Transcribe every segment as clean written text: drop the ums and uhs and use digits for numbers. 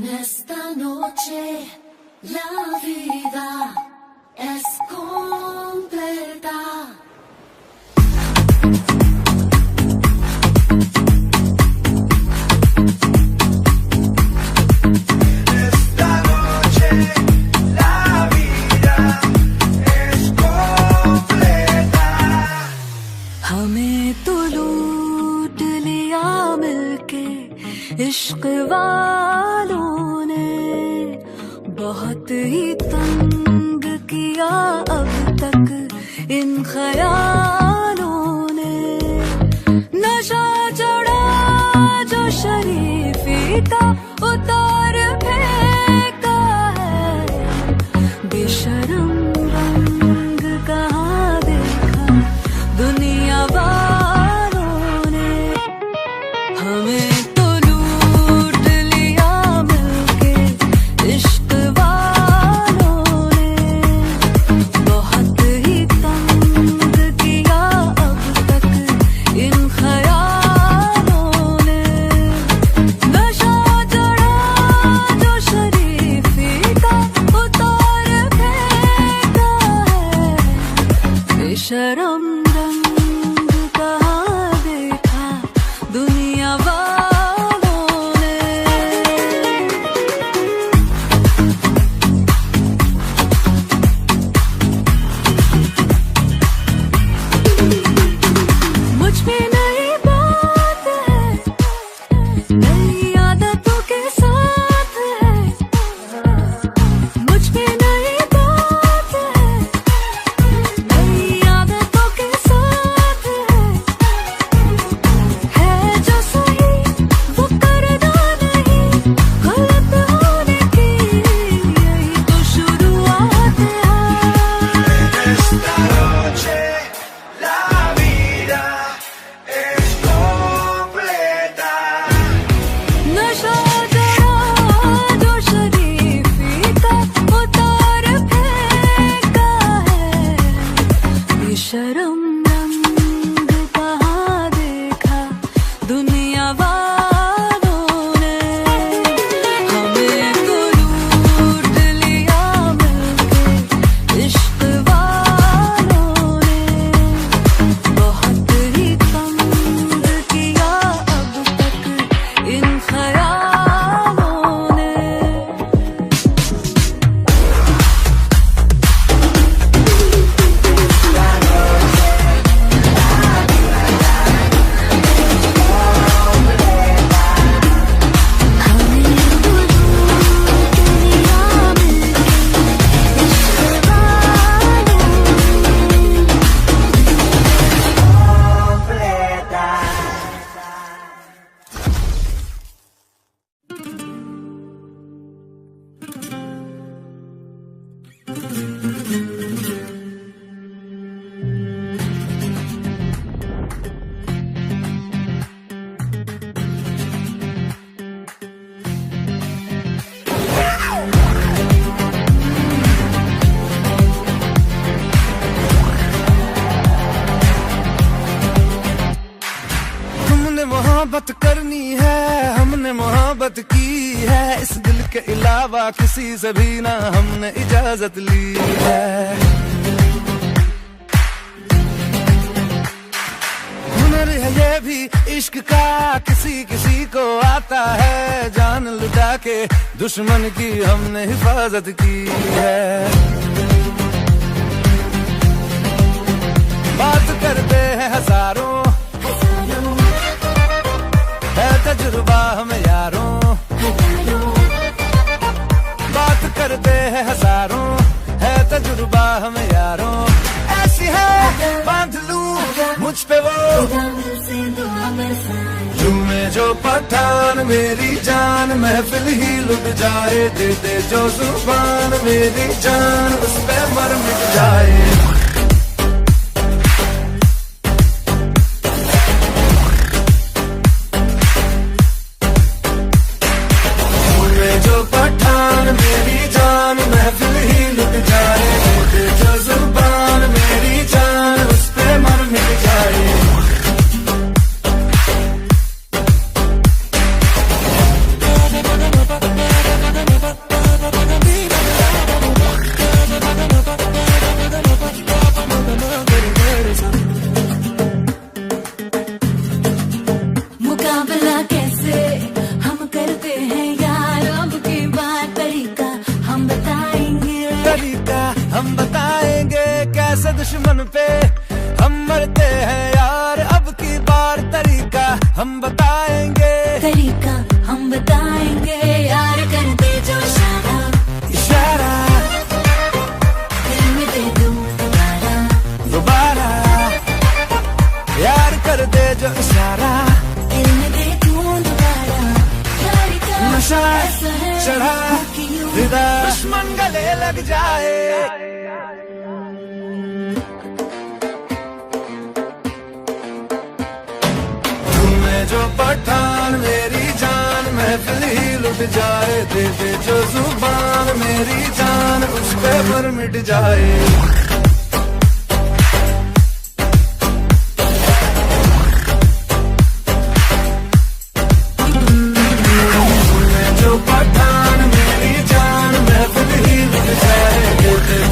esta noche la vida es completa. Esta noche la vida es completa. हमें तो लूट लिया मिलके इश्क वालों ने, बहुत ही तंग किया अब तक इन ख्यालों ने। नशा चढ़ा जो शरीफी का उतार फेंका है, बेशरम रंग कहाँ देखा दुनिया वालों ने। हमें तो लूट लिया मिलके इश्क वालों ने, बहुत ही तंग किया अब तक इन ख्यालों ने। नशा चढ़ा जो शरीफी का उतार फेंका है, बेशरम रंग कहाँ देखा दुनिया वालों ने। मुझ में नई बात है, नई आदतों के साथ है। मुझ में नई बात है, नई आदतों के साथ है जो सही वो करना नहीं, गलत होने की यही तो शुरुआत है। Esta noche la vida es completa. नशा चढ़ा जो शरीफी का उतार फेंका है, बेशरम रंग कहाँ देखा दुनिया वालों ने। हमें तो लूट लिया मिलके इश्क वालों ने, बहुत ही तंग किया अब तक इन ख्यालों ने। तुमने मोहब्बत करनी है, हमने मोहब्बत की है, इस दिल के अलावा किसी से भी ना हमने इजाजत ली है। हुनर है ये भी इश्क का, किसी किसी को आता है, जान लुटा के दुश्मन की हमने हिफाजत की है। बात करते हैं हजारों, है तजुर्बा हमें यारों। बात करते हैं हजारों, है तजुर्बा हमें यारों। ऐसी है बांध लूं मुझ पे वो झूमे जो पठान मेरी जान, महफिल ही लुट जाए, दे दे जो जुबान मेरी जान, उस पे मर मिट जाए। जो पठान मेरी जान, महफिल ही लुट जाए, जो जुबान मेरी जान, उस पे मर मिट जाए। दुश्मन पे हम मरते हैं यार, अब की बार तरीका हम बताएंगे, तरीका हम बताएंगे यार, कर दे जो इशारा, इशारा दिल में दे दूं दोबारा, दोबारा यार कर दे जो इशारा, दिल में दे दूं दोबारा, प्यार का नशा ऐसा है चढ़ा कि यूं हृदय दुश्मन गले लग जाए। तुम्हें जो पठान मेरी जान महफिल ही लुट जाए, दे दे जो जुबान मेरी जान उस पे पर मिट जाए।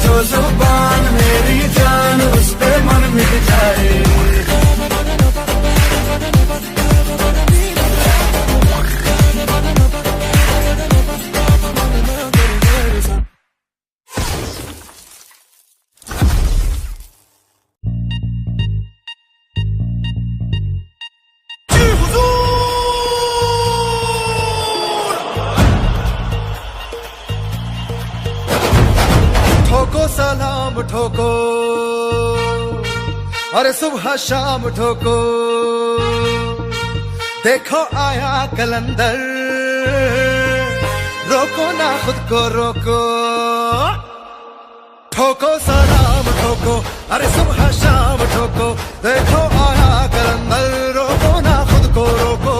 जो जुबान मेरी जान उस पे मन मिट जाए। ठोको सलाम ठोको, अरे सुबह शाम ठोको, देखो आया कलंदर, रोको ना खुद को रोको। ठोको सलाम ठोको, अरे सुबह शाम ठोको, देखो आया कलंदर, रोको ना खुद को रोको।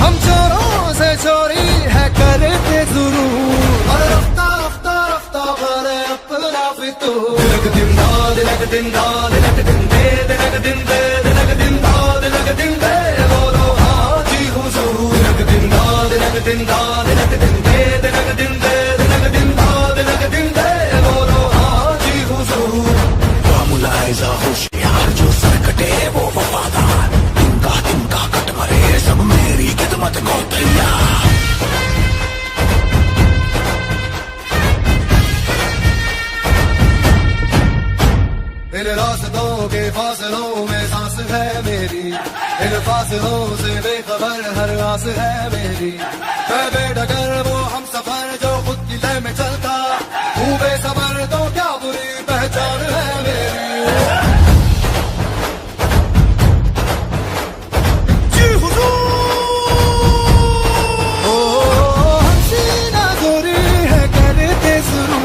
हम चोरों से चोरी है करते जरूर, अरे रफ्ता रफ्ता रफ्ता भरे अपना फितूर। दिलक दिन दा दिलक दिन दा दिलक दिन दे दिलक दिन दे दिलक दिन दा दिलक दिन दे, बोलो हाजी हुजूर। दिलक दिन दा दिलक दिन दा दिलक दिन दे दिलक दिन दे दिलक दिन दा दिलक दिन दे, बोलो हाजी हुजूर। मुलायजा होशियार जो सर कटे वो वफादार, तिनका कट मरे सब मेरी खिदमत को तैयार। इन रास्तों के फासलों में सांस है मेरी, इन फासलों से बेखबर हर आस है मेरी। मैं बेडगर वो हम सफर जो खुद की लय में चलता हूँ, बेसबर तो क्या बुरी पहचान है मेरी। जी हुजूर, ओ हसीना गोरी है करते शुरू,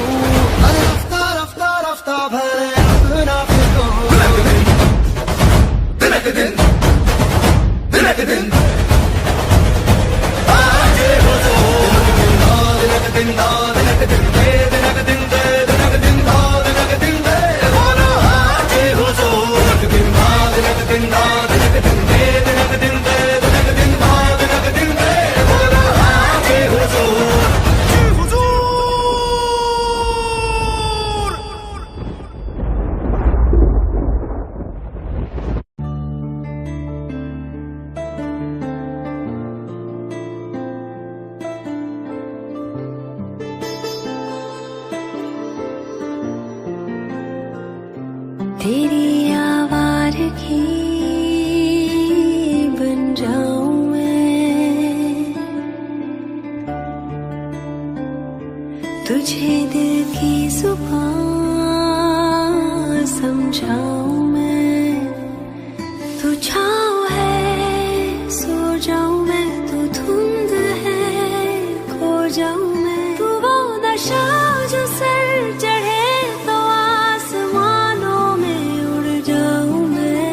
अरे रफ्ता रफ्ता रफ्ता भरे दिन दिलक दिन आजे हो तो दिलक दिन दा दिलक दिन दे दिलक दिन दे दिलक दिन दा दिलक दिन दे, बोलो आजे हो तो दिलक दिन दा दिलक दिन दा दिलक दिन दे दिलक दिन दे दिलक दिन दा दिलक दिन दे, बोलो आजे हो तो हुजूर। तेरी आवारगी बन जाऊं मैं, तुझे दिल की जुबान समझाऊं मैं। तू छाँव है सो जाऊं मैं, तू धुंध है खो जाऊं मैं, तू वो नशा जो सर चढ़े तो आसमानों में उड़ जाऊं मैं।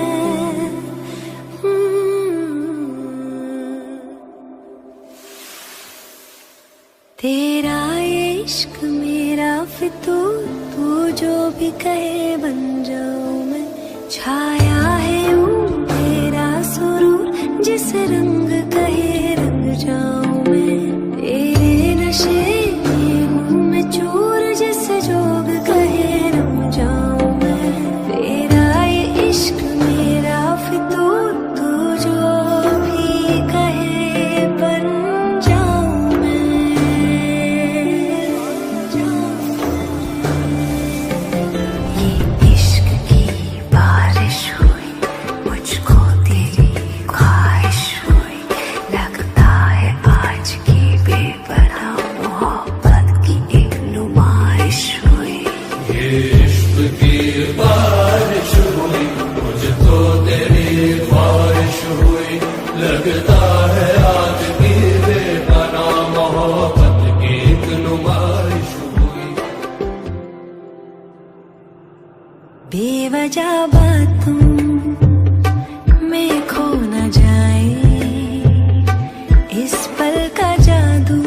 तेरा ये इश्क मेरा फितूर, तू जो भी कहे बन जाऊं मैं। छाया है यूं तेरा सुरूर, जिस रंग कहे रंग जाऊं मैं। तेरे नशे में हूँ मैं चूर, जिस जोग कहे रम जाऊं मैं। तेरा ये इश्क मेरा फितूर, तू जो भी कहे बन जाऊं मैं। ये इश्क बेवजह बातों में खो न जाए, इस पल का जादू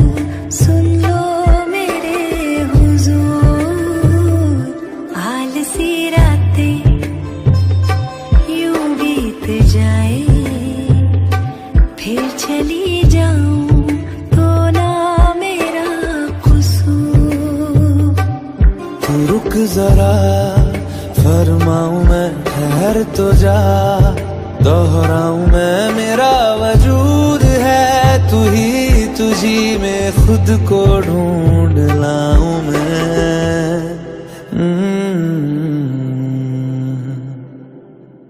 सुन लो मेरे हुजूर। आलसी रातें यूं बीत जाए, फिर चली जाऊं तो ना मेरा कसूर। तू रुक जरा फरमाऊं मैं, ठहर तो जा दोहराऊं मैं, मेरा वजूद है तू ही तुझी में खुद को ढूंढ लाऊं मैं।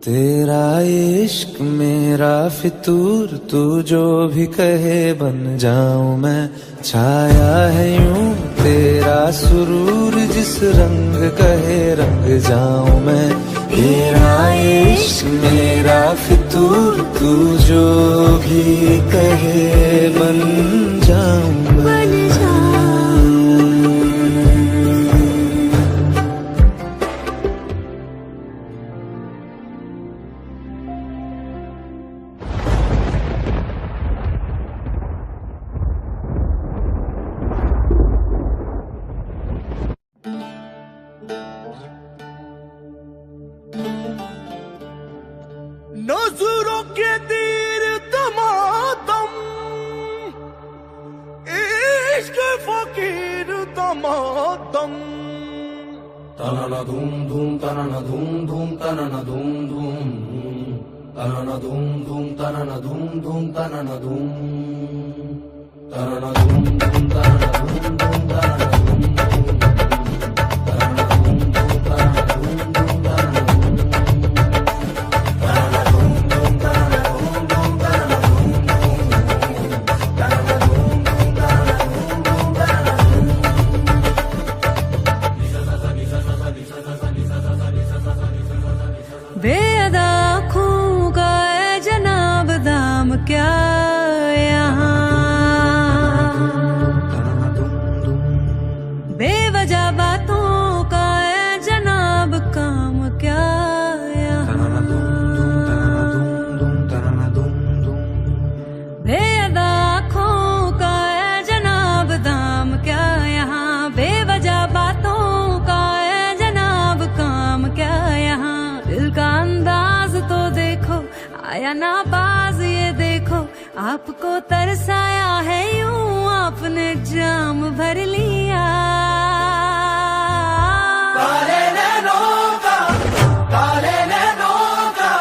तेरा इश्क मेरा फितूर, तू जो भी कहे बन जाऊं मैं। छाया है यूं तेरा सुरूर, जिस रंग कहे रंग जाऊं मैं। तेरा इश्क मेरा फितूर, तू जो भी कहे बन जाऊं मैं। नजरों के तीर तमातम, इश्क फकीर तमातम। तनना धूम धूम तनना धूम धूम तनना धूम धूम तनना धूम धूम तनना धूम धूम तनना धूम तनना धूम धूम तनना धूम धूम तनना धूम बेअदा आँखों का है जनाब दाम क्या यहाँ, बेवजह बातों का है जनाब काम क्या यहाँ। बेअदा आँखों का है जनाब दाम क्या यहाँ, बेवजह बातों का है जनाब काम क्या यहाँ। दिल का अंदाज तो देखो आया ना बाज, ये देखो आपको तरसाया है यूं आपने जाम भर लिया। काले नैनों का, काले नैनों का,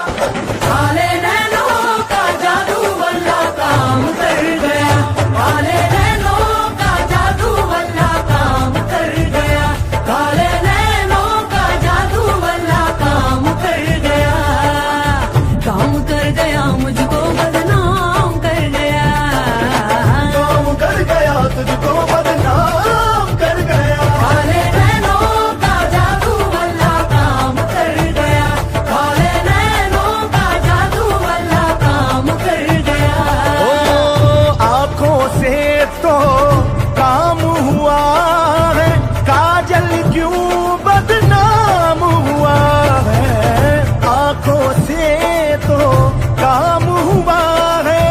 काले नैनों का जादू वल्ला काम कर गया। काले नैनों का जादू वल्ला काम कर गया। काले नैनों का जादू वल्ला काम कर गया। काम कर गया मुझको बदनाम कर गया, काम कर गया तुझको बदनाम कर गया। काले नैनों का जादू वल्ला काम कर गया। काले नैनों का जादू वल्ला काम कर गया। ओ आँखों से तो काम हुआ है, काजल क्यों बदनाम हुआ है। आँखों से तो काम हुआ है,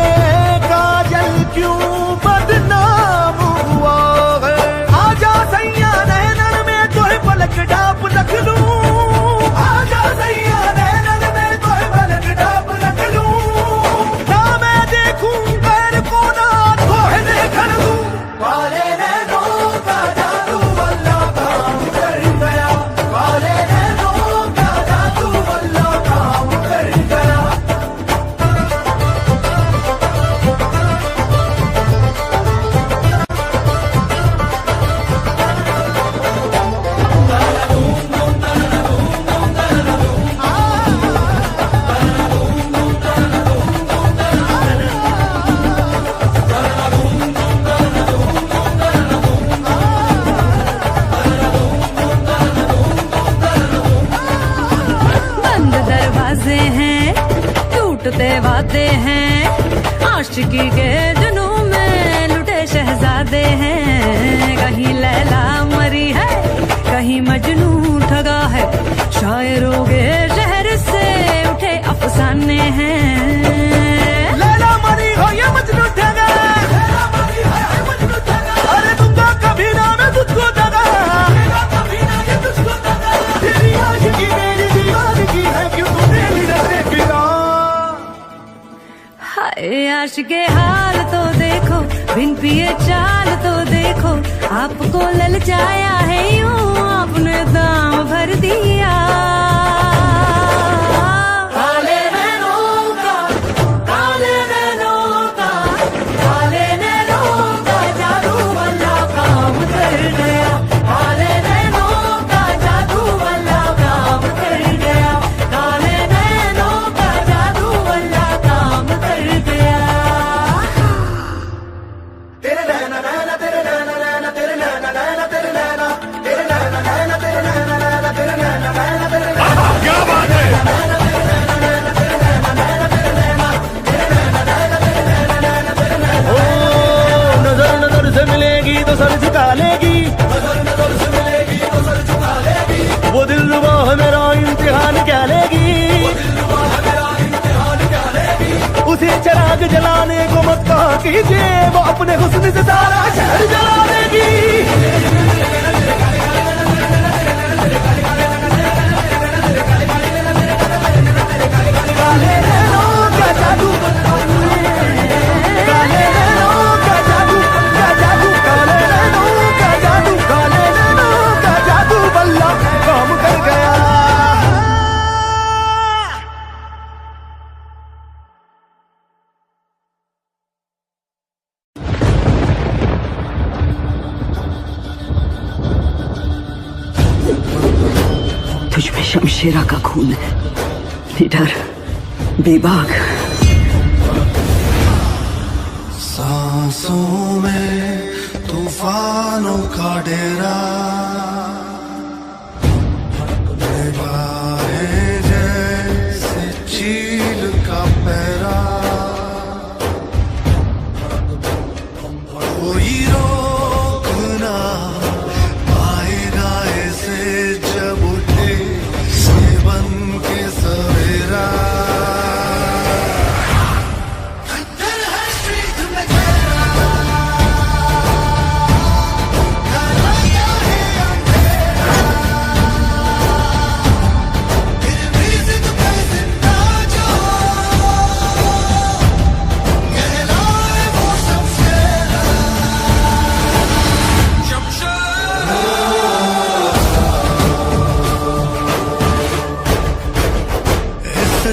काजल क्यों बदनाम हुआ है। आजा सैया नैनन में तोहे पलक डाप रख लूं, आजा सैया नैनन में तोहे पलक डाप रख लूं। ना मैं देखूं पैर को ना तोहे देखन दूं। काले नैनों का जादू वल्ला काम कर गया। काले नैनों का जादू वल्ला काम कर गया। बंद दरवाजे हैं टूटते वादे हैं, आशिकी के जुनून में लुटे शहजादे हैं। कहीं लैला मरी है कहीं मजनू ठगा है, शायरों के रश के हाल तो देखो, बिन पिए चाल तो देखो, आपको ललचाया है यूं आपने दाम भर दिया। काले नैनों का, काले नैनों का, काले नैनों का जादू वाला काम कर गया। काले नैनों का जादू वाला काम कर गया। काले नैनों का जादू वाला काम कर गया। तेरे नैना नैना तेरे नैना नैना तेरे नैना नैना तेरे नैना तेरे नैना नैना तेरे नैना नैना तेरे नैना नैना तेरे नैना। क्या बात है। ओ नजर नजर से मिलेगी तो सर झुका लेगी, नजर नजर से मिलेगी तो सर झुका लेगी। वो दिलरुबा है मेरा इम्तिहान क्या लेगी, वो दिलरुबा है मेरा इम्तिहान क्या लेगी। उसे चिराग जलाने को मत कहा कीजिए, वो अपने हुस्न से सारा शहर जला देगी। काले नैनों का जादू, काले नैनों का जादू, का जादू, काले नैनों का जादू, काले नैनों का जादू बल्ला काम कर गया। तुझ में शमशेरा का खून है, निडर बेबाक। सांसों में तूफानों का डेरा, निभाए जैसे चील का पैरा। कोई रोक ना पाएगा ऐसे जब उठे से बन के सवेरा।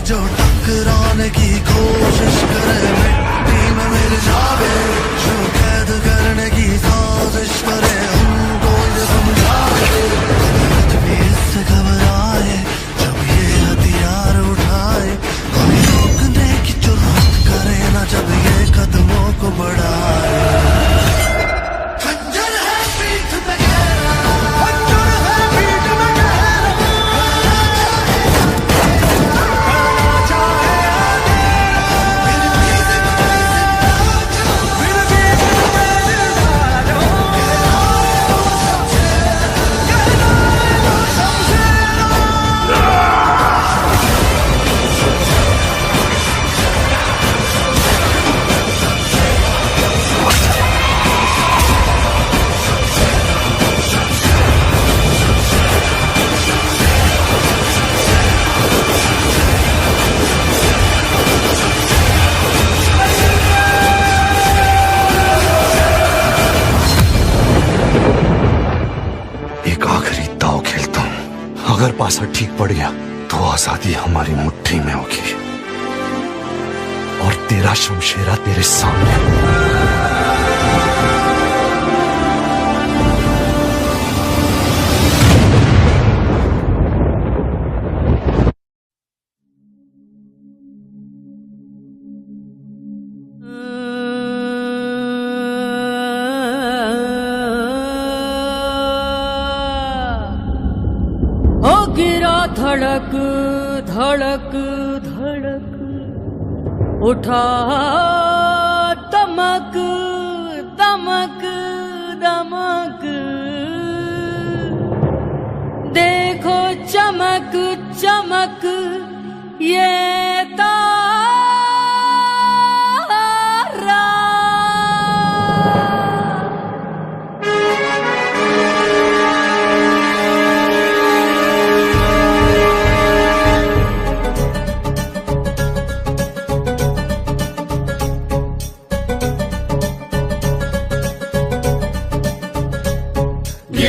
जो टकराने की कोशिश करे मिट्टी में मिल जावे, जो कैद करने की साजिश करे उनको ये समझावे। जब भी इससे घबराए, जब ये हथियार उठाए, कोई रोकने की जुर्रत करे ना जब ये कदमों को बढ़ाए। खंजर है पीठ में गहरा, खंजर है पीठ में गहरा। अगर पासा ठीक पड़ गया तो आजादी हमारी मुट्ठी में होगी और तेरा शमशेरा तेरे सामने। गिरा धड़क धड़क धड़क, उठा दमक दमक दमक, देखो चमक चमक ये तारा।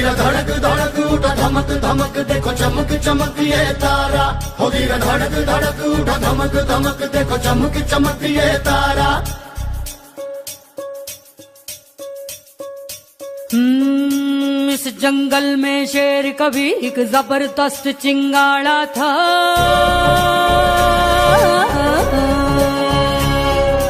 गिरा धड़क धड़क उठा धमक धमक देखो चमक चमक ये तारा। हो गिरा धड़क धड़क उठा धमक धमक देखो चमक चमक ये तारा। इस जंगल में शेर कभी एक जबरदस्त चिंगाड़ा था।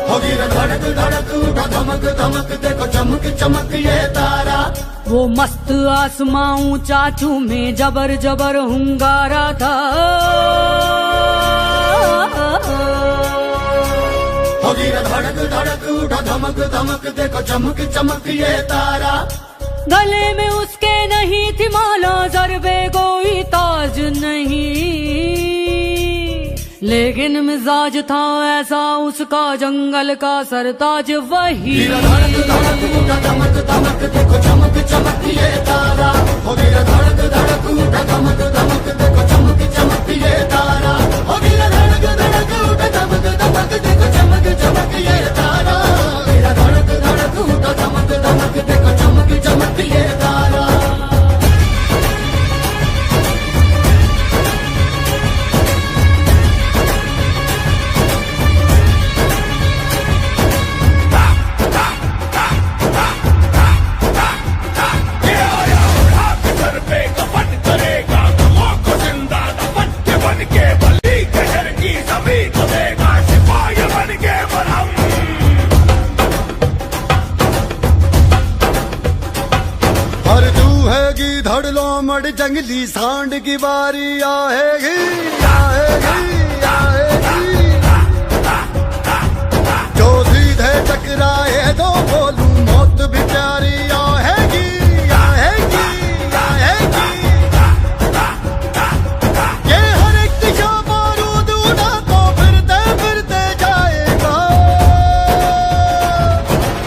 हो गिरा धड़क धड़क उठा धमक धमक देखो चमक चमक ये तारा। वो मस्त आसमां ऊंचा में जबर जबर हुंगारा था। हो गिरा धड़क धड़क उठा धमक धमक देखो चमक चमक ये तारा। गले में उसके नहीं थी माला ज़रबे कोई ताज नहीं, लेकिन मिजाज था ऐसा उसका जंगल का सरताज वही। गिरा धड़क धड़क उठा धमक धमक देखो चमक चमक ये तारा। हो गिरा धड़क धड़क उठा धमक धमक देखो चमक चमक ये तारा। हो गिरा धड़क धड़क उठा धमक धमक देखो चमक चमक ये तारा। गिरा धड़क धड़क उठा धमक धमक देखो चमक चमक ये तारा। धड़ जंगली सांड की बारी आएगी आएगी आएगी। जो सीधे टकराए तो बोलूं मौत भी प्यारी आएगी आएगी आएगी। ये हर एक दिशा बारूद उड़ा तो फिरते फिरते जाएगा।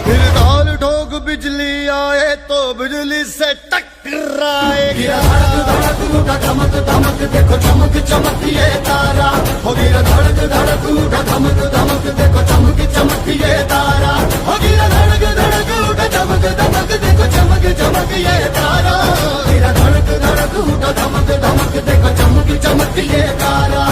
फिर दाल ठोक बिजली आए तो बिजली से टकराएगी। गिरा धड़क धड़क उठा धमक धमक देखो चमक चमक ये तारा। हो गिरा धड़क धड़क उठा धमक धमक देखो चमक चमक ये तारा। हो गिरा धड़क धड़क उठा धमक धमक देखो चमक चमक ये तारा। गिरा धड़क धड़क उठा धमक धमक देखो चमक चमक ये तारा।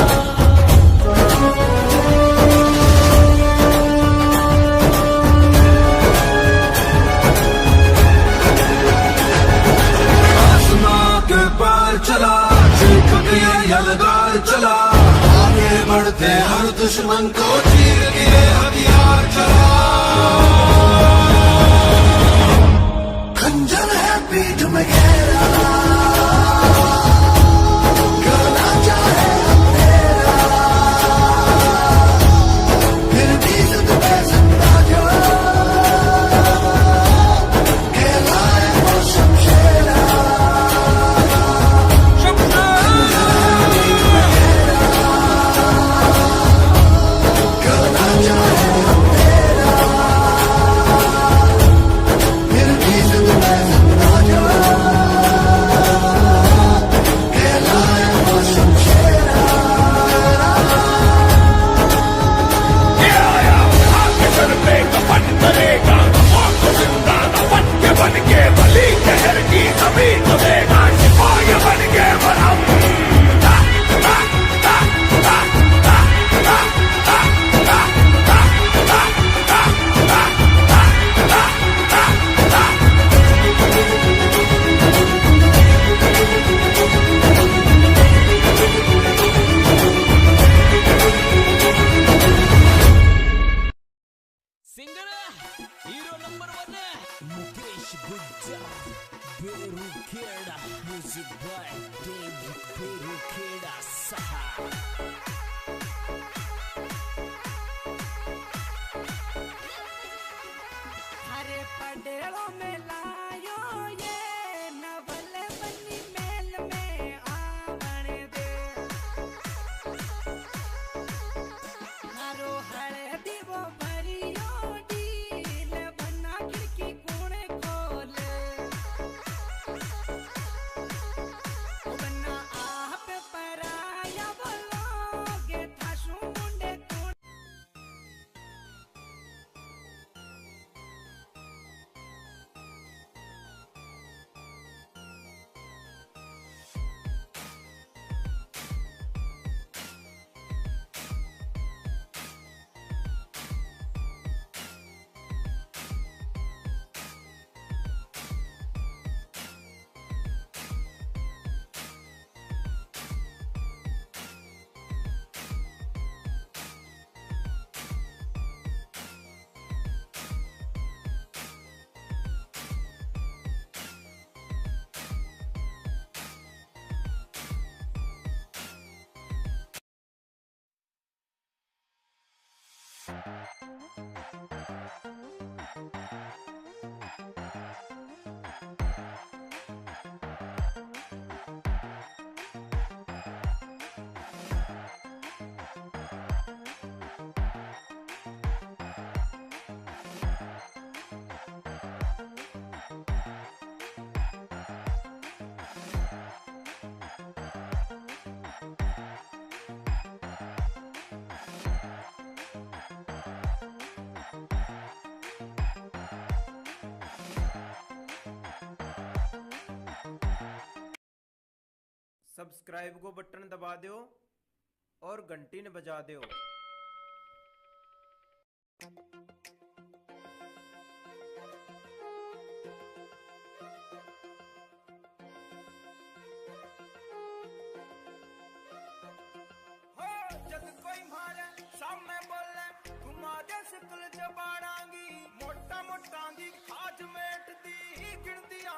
चला चीख दिए यलगार चला, आगे बढ़ते हर दुश्मन को चीर दिए हथियार चला। खंजर है पीठ में गहरा, करना चाहे अंधेरा, फिर भी जिद पे जिंदा जो कहलाए वो शमशेरा। सब्सक्राइब को बटन दबा दो और घंटी न बजा दो। जब कोई मारे सामने बोले घुमा दे सिकल जबाड़ांगी मोटा मोटांगी खाज मेट दी गिनदिया